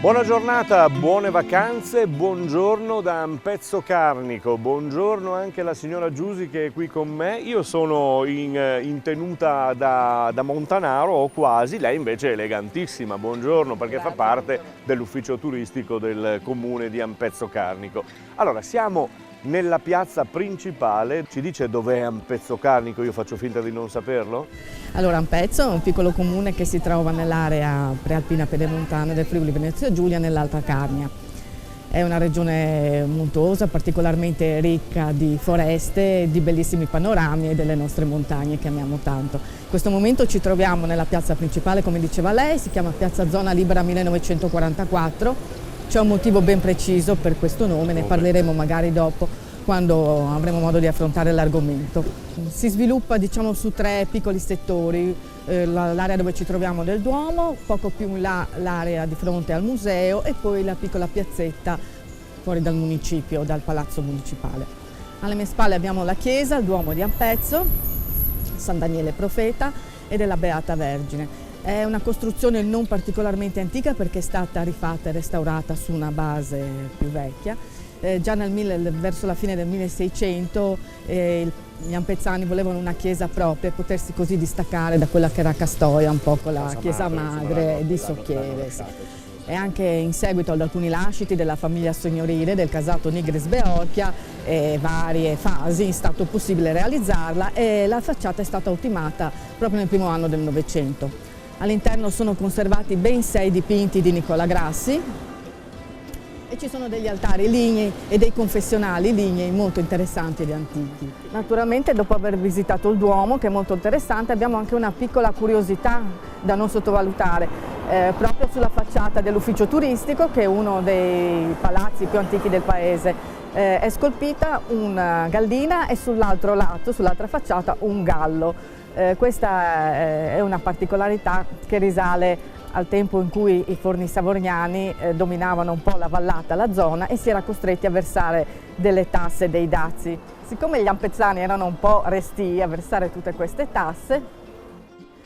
Buona giornata, buone vacanze, buongiorno da Ampezzo Carnico, buongiorno anche alla signora Giusi che è qui con me. Io sono in tenuta da montanaro o quasi, lei invece è elegantissima, buongiorno, perché Grazie, fa parte buongiorno. dell'ufficio turistico del comune di Ampezzo Carnico. Allora, siamo nella piazza principale, ci dice dov'è Ampezzo Carnico? Io faccio finta di non saperlo? Allora, Ampezzo è un piccolo comune che si trova nell'area prealpina pedemontana del Friuli Venezia Giulia, nell'Alta Carnia. È una regione montuosa, particolarmente ricca di foreste, di bellissimi panorami e delle nostre montagne che amiamo tanto. In questo momento ci troviamo nella piazza principale, come diceva lei, si chiama Piazza Zona Libera 1944. C'è un motivo ben preciso per questo nome, ne parleremo magari dopo quando avremo modo di affrontare l'argomento. Si sviluppa su tre piccoli settori, l'area dove ci troviamo del Duomo, poco più in là l'area di fronte al museo e poi la piccola piazzetta fuori dal municipio, dal palazzo municipale. Alle mie spalle abbiamo la chiesa, il Duomo di Ampezzo, San Daniele Profeta e della Beata Vergine. È una costruzione non particolarmente antica perché è stata rifatta e restaurata su una base più vecchia. Già verso la fine del 1600 gli ampezzani volevano una chiesa propria e potersi così distaccare da quella che era Castoia, un po' con la chiesa madre di Socchiere. Sì. E anche in seguito ad alcuni lasciti della famiglia signorile del casato Nigris Beorchia e varie fasi è stato possibile realizzarla e la facciata è stata ultimata proprio nel primo anno del Novecento. All'interno sono conservati ben 6 dipinti di Nicola Grassi e ci sono degli altari lignei e dei confessionali lignei molto interessanti ed antichi. Naturalmente, dopo aver visitato il Duomo, che è molto interessante, abbiamo anche una piccola curiosità da non sottovalutare, proprio sulla facciata dell'ufficio turistico, che è uno dei palazzi più antichi del paese. È scolpita una gallina e sull'altro lato, sull'altra facciata, un gallo. Questa è una particolarità che risale al tempo in cui i forni savorniani dominavano un po' la vallata, la zona, e si era costretti a versare delle tasse, dei dazi. Siccome gli ampezzani erano un po' restii a versare tutte queste tasse,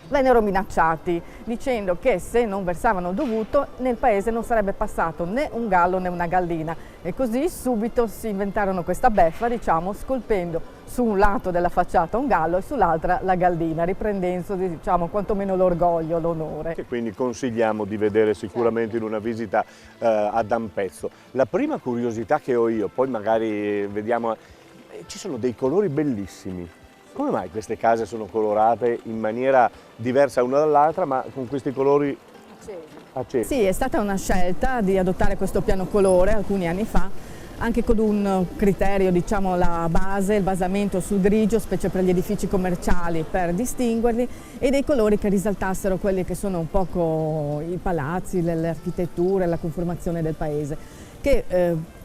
vennero minacciati dicendo che se non versavano dovuto nel paese non sarebbe passato né un gallo né una gallina, e così subito si inventarono questa beffa, scolpendo su un lato della facciata un gallo e sull'altra la gallina, riprendendo quantomeno l'orgoglio, l'onore. Che quindi consigliamo di vedere sicuramente in una visita ad Ampezzo. La prima curiosità che ho io, poi magari vediamo, ci sono dei colori bellissimi. Come mai queste case sono colorate in maniera diversa una dall'altra, ma con questi colori accesi? Sì, è stata una scelta di adottare questo piano colore alcuni anni fa, anche con un criterio, la base, il basamento sul grigio, specie per gli edifici commerciali, per distinguerli, e dei colori che risaltassero quelli che sono un poco i palazzi, le architetture, la conformazione del paese, che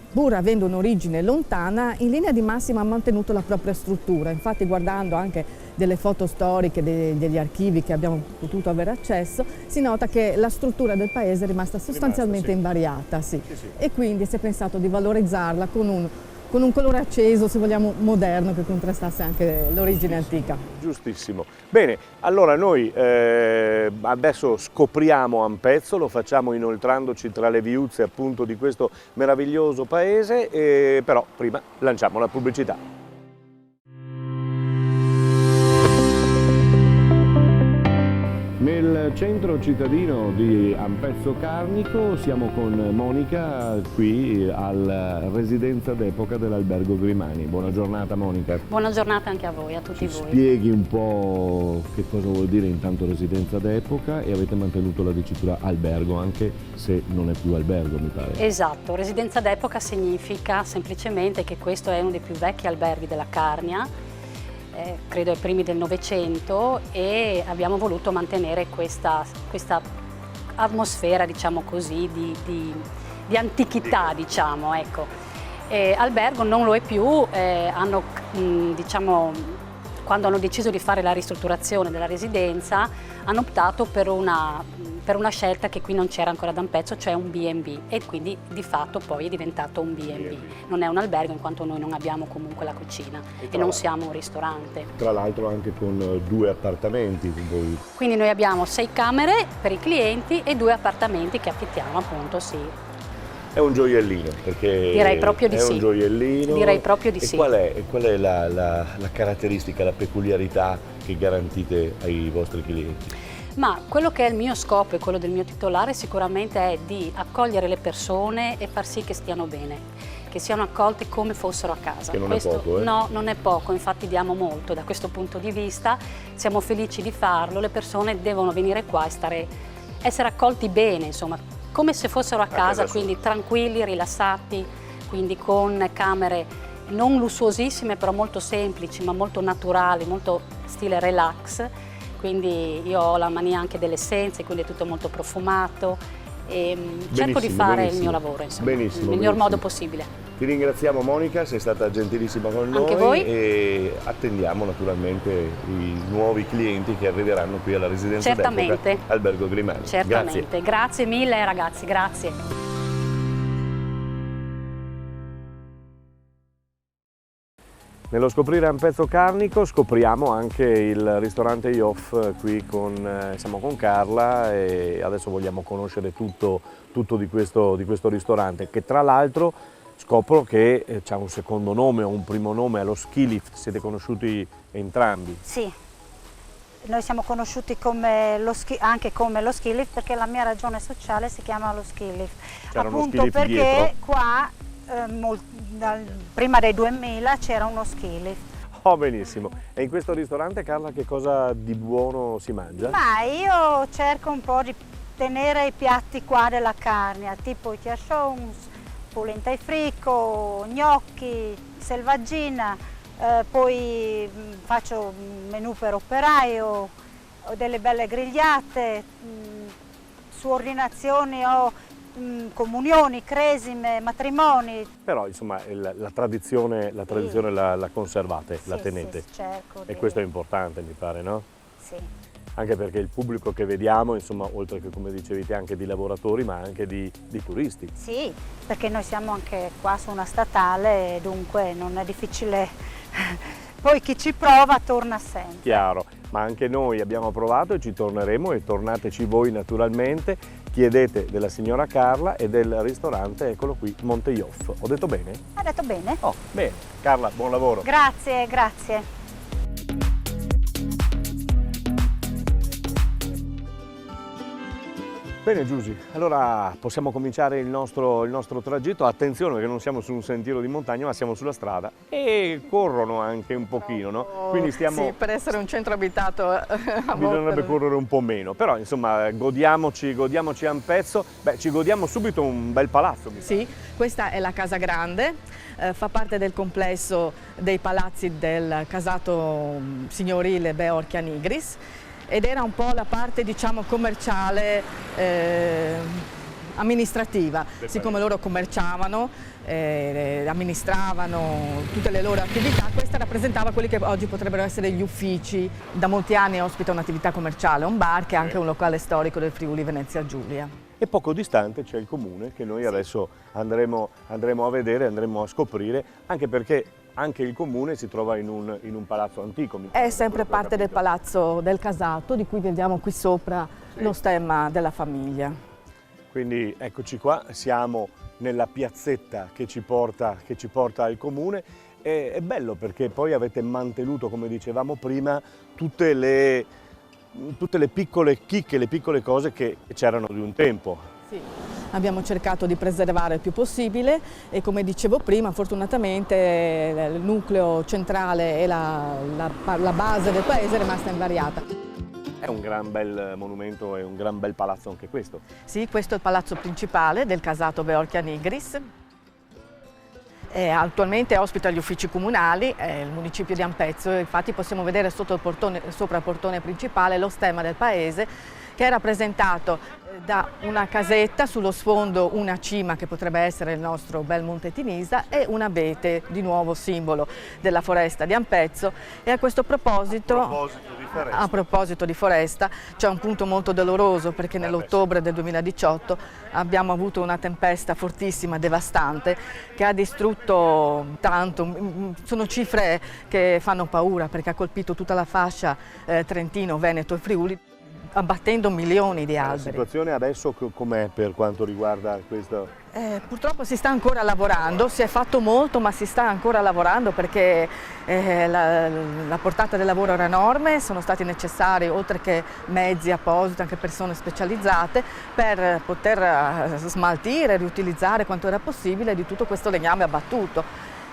pur avendo un'origine lontana, in linea di massima ha mantenuto la propria struttura. Infatti, guardando anche delle foto storiche degli archivi che abbiamo potuto avere accesso, si nota che la struttura del paese è rimasta sostanzialmente invariata. Sì. E quindi si è pensato di valorizzarla con un colore acceso, se vogliamo, moderno, che contrastasse anche l'origine antica. Giustissimo. Bene, allora noi adesso scopriamo Ampezzo, lo facciamo inoltrandoci tra le viuzze appunto di questo meraviglioso paese, però prima lanciamo la pubblicità. Nel centro cittadino di Ampezzo Carnico siamo con Monica qui alla residenza d'epoca dell'Albergo Grimani. Buona giornata Monica. Buona giornata anche a voi, a tutti voi. Spieghi un po' che cosa vuol dire intanto residenza d'epoca, e avete mantenuto la dicitura albergo anche se non è più albergo, mi pare. Esatto, residenza d'epoca significa semplicemente che questo è uno dei più vecchi alberghi della Carnia, credo ai primi del Novecento, e abbiamo voluto mantenere questa atmosfera, diciamo così, di antichità, ecco. Albergo non lo è più, hanno quando hanno deciso di fare la ristrutturazione della residenza, hanno optato per una scelta che qui non c'era ancora da un pezzo, cioè un B&B, e quindi di fatto poi è diventato un B&B. Non è un albergo in quanto noi non abbiamo comunque la cucina e non siamo un ristorante. Tra l'altro anche con 2 appartamenti. Quindi noi abbiamo 6 camere per i clienti e 2 appartamenti che affittiamo, appunto, sì. È un gioiellino, perché direi proprio di è sì. un gioiellino. Direi proprio di e sì. Qual è la caratteristica, la peculiarità che garantite ai vostri clienti? Ma quello che è il mio scopo e quello del mio titolare sicuramente è di accogliere le persone e far sì che stiano bene, che siano accolte come fossero a casa. Che non è poco, eh? No, non è poco, infatti diamo molto da questo punto di vista, siamo felici di farlo, le persone devono venire qua e essere accolti bene, insomma, come se fossero a casa, quindi tranquilli, rilassati, quindi con camere non lussuosissime però molto semplici, ma molto naturali, molto stile relax. Quindi io ho la mania anche delle essenze, quindi è tutto molto profumato e cerco di fare il mio lavoro, insomma, nel miglior modo possibile. Ti ringraziamo Monica, sei stata gentilissima con noi. Anche voi. E attendiamo naturalmente i nuovi clienti che arriveranno qui alla residenza d'epoca Albergo Grimani. Certamente, grazie mille ragazzi, grazie. Nello scoprire un pezzo carnico scopriamo anche il ristorante Yoff qui siamo con Carla e adesso vogliamo conoscere tutto di questo ristorante, che tra l'altro scopro che ha un secondo nome o un primo nome, è lo Ski Lift. Siete conosciuti entrambi? Sì, noi siamo conosciuti anche come lo Ski Lift perché la mia ragione sociale si chiama lo Ski Lift. C'era uno appunto ski lift perché dietro? Qua prima dei 2000 c'era uno ski lift. Oh, benissimo. E in questo ristorante, Carla, che cosa di buono si mangia? Ma io cerco un po' di tenere i piatti qua della Carnia, tipo i tiachons, polenta e fricco, gnocchi, selvaggina, poi faccio un menù per operaio, ho delle belle grigliate, su ordinazioni ho comunioni, cresime, matrimoni. Però insomma la tradizione la conservate, la tenete. Sì, cerco e questo è importante, mi pare, no? Sì. Anche perché il pubblico che vediamo, insomma, oltre che, come dicevi te, anche di lavoratori, ma anche di turisti. Sì, perché noi siamo anche qua su una statale, dunque non è difficile. Poi chi ci prova torna sempre. Chiaro, ma anche noi abbiamo provato e ci torneremo, e tornateci voi naturalmente. Chiedete della signora Carla e del ristorante, eccolo qui, Monte Yoff. Ho detto bene? Ha detto bene? Oh, bene. Carla, buon lavoro. Grazie, grazie. Bene Giusy, allora possiamo cominciare il nostro tragitto. Attenzione perché non siamo su un sentiero di montagna ma siamo sulla strada e corrono anche un pochino, no? Quindi stiamo... Sì, per essere un centro abitato bisognerebbe correre un po' meno, però insomma godiamoci un pezzo. Beh, ci godiamo subito un bel palazzo. Sì, questa è la Casa Grande, fa parte del complesso dei palazzi del casato signorile Beorchia Nigris. Ed era un po' la parte, diciamo, commerciale, amministrativa, siccome loro commerciavano, amministravano tutte le loro attività, questa rappresentava quelli che oggi potrebbero essere gli uffici. Da molti anni ospita un'attività commerciale, un bar che è anche un locale storico del Friuli Venezia Giulia. E poco distante c'è il comune che noi adesso andremo a vedere, andremo a scoprire, anche perché anche il comune si trova in un palazzo antico. È sempre parte del palazzo del casato, di cui vediamo qui sopra lo stemma della famiglia. Quindi eccoci qua, siamo nella piazzetta che ci porta al comune. È bello perché poi avete mantenuto, come dicevamo prima, tutte le piccole chicche, le piccole cose che c'erano di un tempo. Sì, abbiamo cercato di preservare il più possibile e, come dicevo prima, fortunatamente il nucleo centrale e la base del paese è rimasta invariata. È un gran bel monumento e un gran bel palazzo anche questo. Sì, questo è il palazzo principale del casato Beorchia Nigris. Attualmente ospita gli uffici comunali, il municipio di Ampezzo, infatti possiamo vedere sopra il portone principale lo stemma del paese, che è rappresentato da una casetta, sullo sfondo una cima che potrebbe essere il nostro bel Monte Tinisa e un abete, di nuovo simbolo della foresta di Ampezzo. E a questo proposito, di foresta, c'è un punto molto doloroso, perché nell'ottobre del 2018 abbiamo avuto una tempesta fortissima, devastante, che ha distrutto tanto. Sono cifre che fanno paura, perché ha colpito tutta la fascia Trentino, Veneto e Friuli, abbattendo milioni di alberi. La situazione adesso com'è per quanto riguarda questo? Purtroppo si sta ancora lavorando, si è fatto molto ma si sta ancora lavorando, perché la portata del lavoro era enorme, sono stati necessari, oltre che mezzi appositi, anche persone specializzate per poter smaltire, riutilizzare quanto era possibile di tutto questo legname abbattuto.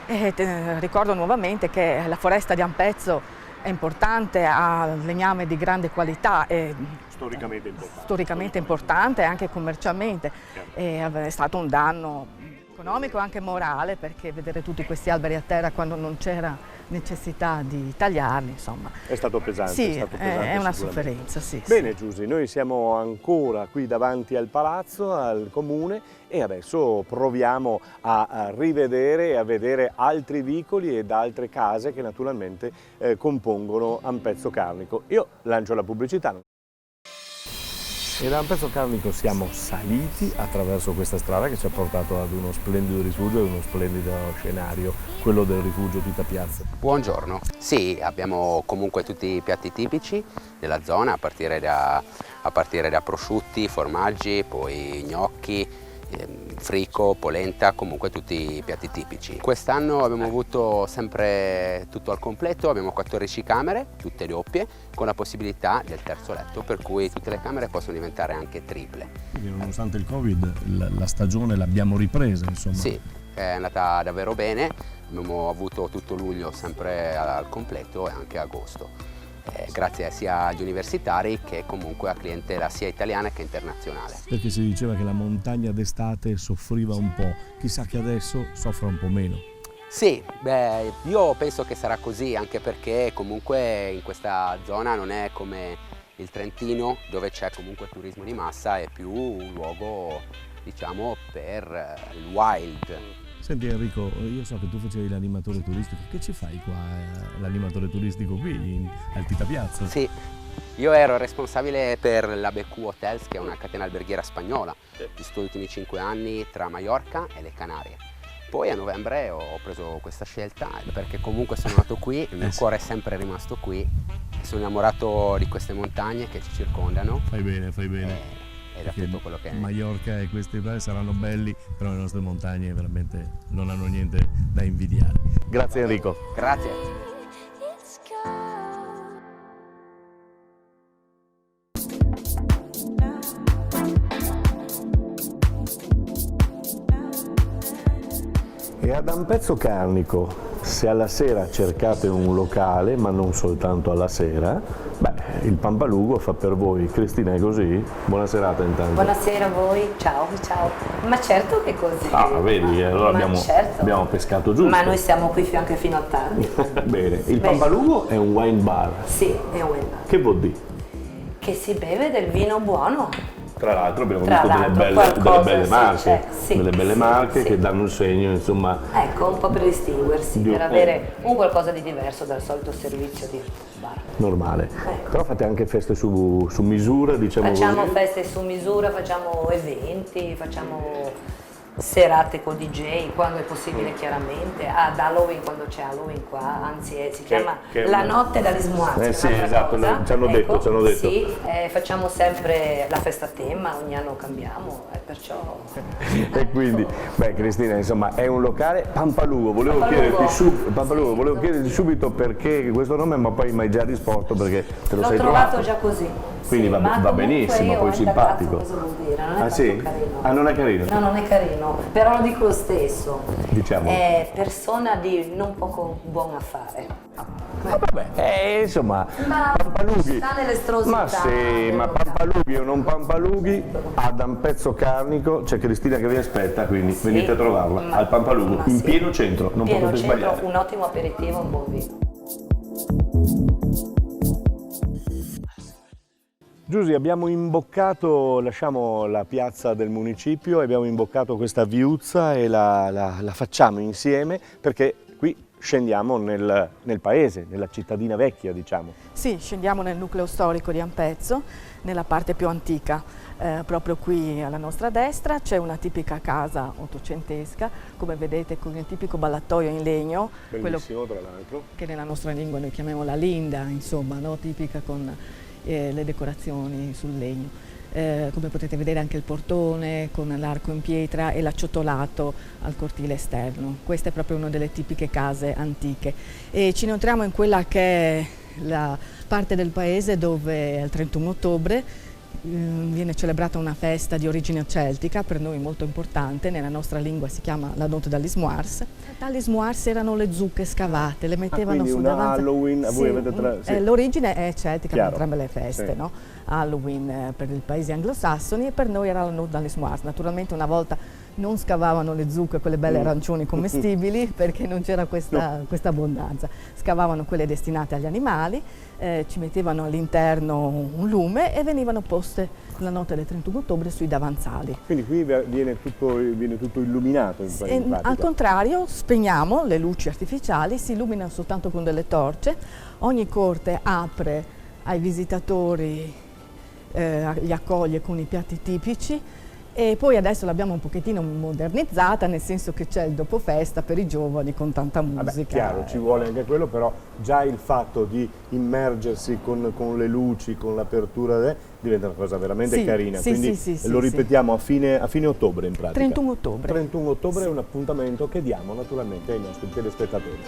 Ricordo nuovamente che la foresta di Ampezzo è importante, ha legname di grande qualità e storicamente importante e anche commercialmente. È stato un danno economico e anche morale, perché vedere tutti questi alberi a terra quando non c'era necessità di tagliarli, insomma. È stato pesante. Sì, è stato pesante, è una sofferenza, sì. Bene, sì. Giusy, noi siamo ancora qui davanti al palazzo, al comune, e adesso proviamo a rivedere e a vedere altri vicoli ed altre case che naturalmente compongono Ampezzo Carnico. Io lancio la pubblicità. E da Ampezzo Carnico siamo saliti attraverso questa strada che ci ha portato ad uno splendido rifugio e uno splendido scenario, quello del rifugio Tita Piazza. Buongiorno, sì, abbiamo comunque tutti i piatti tipici della zona, a partire da prosciutti, formaggi, poi gnocchi, frico, polenta, comunque tutti i piatti tipici. Quest'anno abbiamo avuto sempre tutto al completo, abbiamo 14 camere, tutte doppie, con la possibilità del terzo letto, per cui tutte le camere possono diventare anche triple. Quindi nonostante il Covid la stagione l'abbiamo ripresa, insomma. Sì, è andata davvero bene, abbiamo avuto tutto luglio sempre al completo e anche agosto. Grazie sia agli universitari che comunque a clientela sia italiana che internazionale. Perché si diceva che la montagna d'estate soffriva un po', chissà che adesso soffra un po' meno. Sì, io penso che sarà così, anche perché comunque in questa zona non è come il Trentino, dove c'è comunque turismo di massa, è più un luogo, diciamo, per il wild. Senti Enrico, io so che tu facevi l'animatore turistico, che ci fai qua l'animatore turistico qui al Tita Piazza? Sì, io ero responsabile per la BQ Hotels, che è una catena alberghiera spagnola, vissuto gli ultimi 5 anni tra Maiorca e le Canarie. Poi a novembre ho preso questa scelta perché comunque sono nato qui, il mio cuore è sempre rimasto qui, sono innamorato di queste montagne che ci circondano. Fai bene, fai bene. Ed è tutto quello che è. Maiorca e questi saranno belli, però le nostre montagne veramente non hanno niente da invidiare. Grazie Enrico. Grazie. E ad Ampezzo Carnico, se alla sera cercate un locale, ma non soltanto alla sera, il Pampalugo fa per voi. Cristina, è così? Buona serata intanto. Buonasera a voi, ciao, ciao. Ma certo che è così. Ah, vedi, allora certo. abbiamo pescato giusto. Ma noi siamo qui anche fino a tardi. Bene, il Pampalugo è un wine bar. Sì, è un wine bar. Che vuol dire? Che si beve del vino buono. Tra l'altro abbiamo visto delle belle marche, sì, delle belle marche che danno un segno, insomma. Ecco, un po' per distinguersi, per avere un qualcosa di diverso dal solito servizio di bar. Normale. Ecco. Però fate anche feste su misura, diciamo così? Facciamo feste su misura, facciamo eventi, facciamo serate con DJ quando è possibile, chiaramente, ad Halloween quando c'è Halloween qua, anzi si chiama la notte da Lismoazzi. Sì, esatto, ci hanno detto. Sì, facciamo sempre la festa a tema, ogni anno cambiamo, perciò... E quindi, Cristina, insomma, è un locale Pampalugo, volevo chiederti subito perché questo nome, ma poi mi hai già risposto perché te lo sei trovato. L'ho trovato già così. Quindi sì, va benissimo, poi simpatico. Cosa vuol dire? Non è sì? carino. Ah, non è carino? No, non è carino, però lo dico lo stesso. Diciamo. È persona di non poco buon affare. Vabbè, insomma, Pampalughi. Sta nell'estrosità. Ma sì, ma Pampalughi o non Pampalughi, ad Ampezzo Carnico c'è Cristina che vi aspetta, quindi sì, venite a trovarla al Pampalugo, in pieno centro, non potete sbagliare. Un ottimo aperitivo, un buon vino. Giusy, abbiamo imboccato, lasciamo la piazza del municipio, abbiamo imboccato questa viuzza e la facciamo insieme perché qui scendiamo nel paese, nella cittadina vecchia, diciamo. Sì, scendiamo nel nucleo storico di Ampezzo, nella parte più antica. Proprio qui alla nostra destra c'è una tipica casa ottocentesca, come vedete con il tipico ballatoio in legno. Bellissimo tra l'altro. Che nella nostra lingua noi chiamiamo la linda, insomma, no? Tipica con le decorazioni sul legno. Come potete vedere anche il portone con l'arco in pietra e l'acciottolato al cortile esterno. Questa è proprio una delle tipiche case antiche. E ci inoltriamo in quella che è la parte del paese dove il 31 ottobre viene celebrata una festa di origine celtica, per noi molto importante, nella nostra lingua si chiama la notte dall'Ismoars. Dall'Ismoars erano le zucche scavate, le mettevano su davanti. Halloween, sì, voi avete sì. L'origine è celtica in entrambe le feste, sì. no? Halloween per i paesi anglosassoni e per noi era la notte dall'Ismoars. Naturalmente una volta non scavavano le zucche, quelle belle arancioni commestibili, perché non c'era questa abbondanza. Scavavano quelle destinate agli animali, ci mettevano all'interno un lume e venivano poste la notte del 31 ottobre sui davanzali. Quindi qui viene tutto illuminato in pratica. Al contrario, spegniamo le luci artificiali, si illuminano soltanto con delle torce, ogni corte apre ai visitatori, li accoglie con i piatti tipici. E poi adesso l'abbiamo un pochettino modernizzata, nel senso che c'è il dopo festa per i giovani con tanta musica. Vabbè, chiaro, ci vuole anche quello, però già il fatto di immergersi con le luci, con l'apertura, diventa una cosa veramente carina. Quindi lo ripetiamo a fine ottobre in pratica. 31 ottobre. 31 ottobre è un appuntamento che diamo naturalmente ai nostri telespettatori.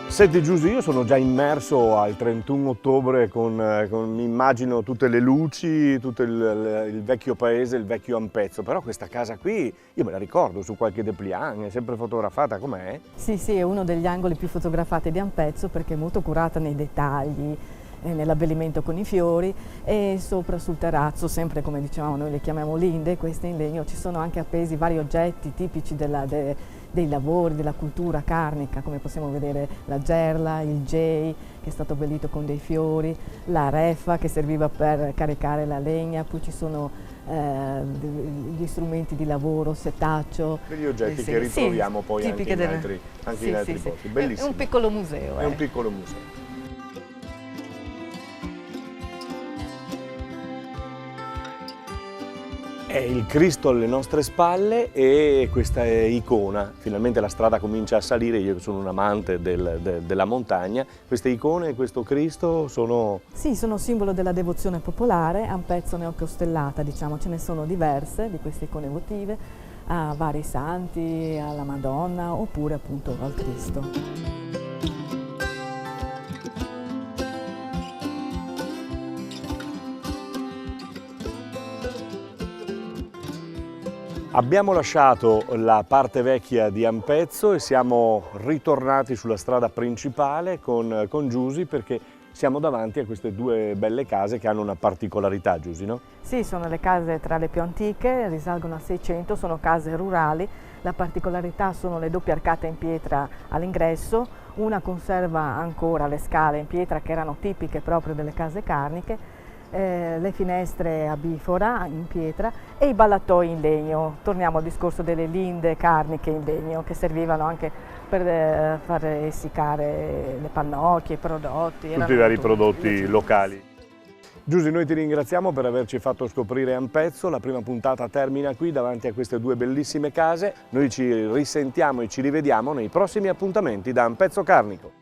Senti Giusy, io sono già immerso al 31 ottobre mi immagino tutte le luci, tutto il vecchio paese, il vecchio Ampezzo, però questa casa qui, io me la ricordo su qualche dépliant, è sempre fotografata, com'è? Sì, è uno degli angoli più fotografati di Ampezzo perché è molto curata nei dettagli, nell'abbellimento con i fiori e sopra sul terrazzo, sempre come dicevamo noi le chiamiamo linde, queste in legno, ci sono anche appesi vari oggetti tipici dei lavori, della cultura carnica, come possiamo vedere la gerla, il jay che è stato abbellito con dei fiori, la refa che serviva per caricare la legna, poi ci sono gli strumenti di lavoro, setaccio. Degli oggetti che ritroviamo poi anche in altri posti. Bellissimo. È un piccolo museo. È un piccolo museo. È il Cristo alle nostre spalle e questa è icona, finalmente la strada comincia a salire, io che sono un amante della montagna, queste icone e questo Cristo sono... Sì, sono simbolo della devozione popolare, Ampezzo neocostellata, diciamo, ce ne sono diverse di queste icone votive, a vari santi, alla Madonna oppure appunto al Cristo. Abbiamo lasciato la parte vecchia di Ampezzo e siamo ritornati sulla strada principale con Giusy perché siamo davanti a queste due belle case che hanno una particolarità, Giusy, no? Sì, sono le case tra le più antiche, risalgono al 600, sono case rurali. La particolarità sono le doppie arcate in pietra all'ingresso, una conserva ancora le scale in pietra che erano tipiche proprio delle case carniche, le finestre a bifora in pietra e i ballatoi in legno. Torniamo al discorso delle linde carniche in legno che servivano anche per far essiccare le pannocchie, i prodotti. Tutti i vari prodotti locali. Giusy, noi ti ringraziamo per averci fatto scoprire Ampezzo, la prima puntata termina qui davanti a queste due bellissime case, noi ci risentiamo e ci rivediamo nei prossimi appuntamenti da Ampezzo Carnico.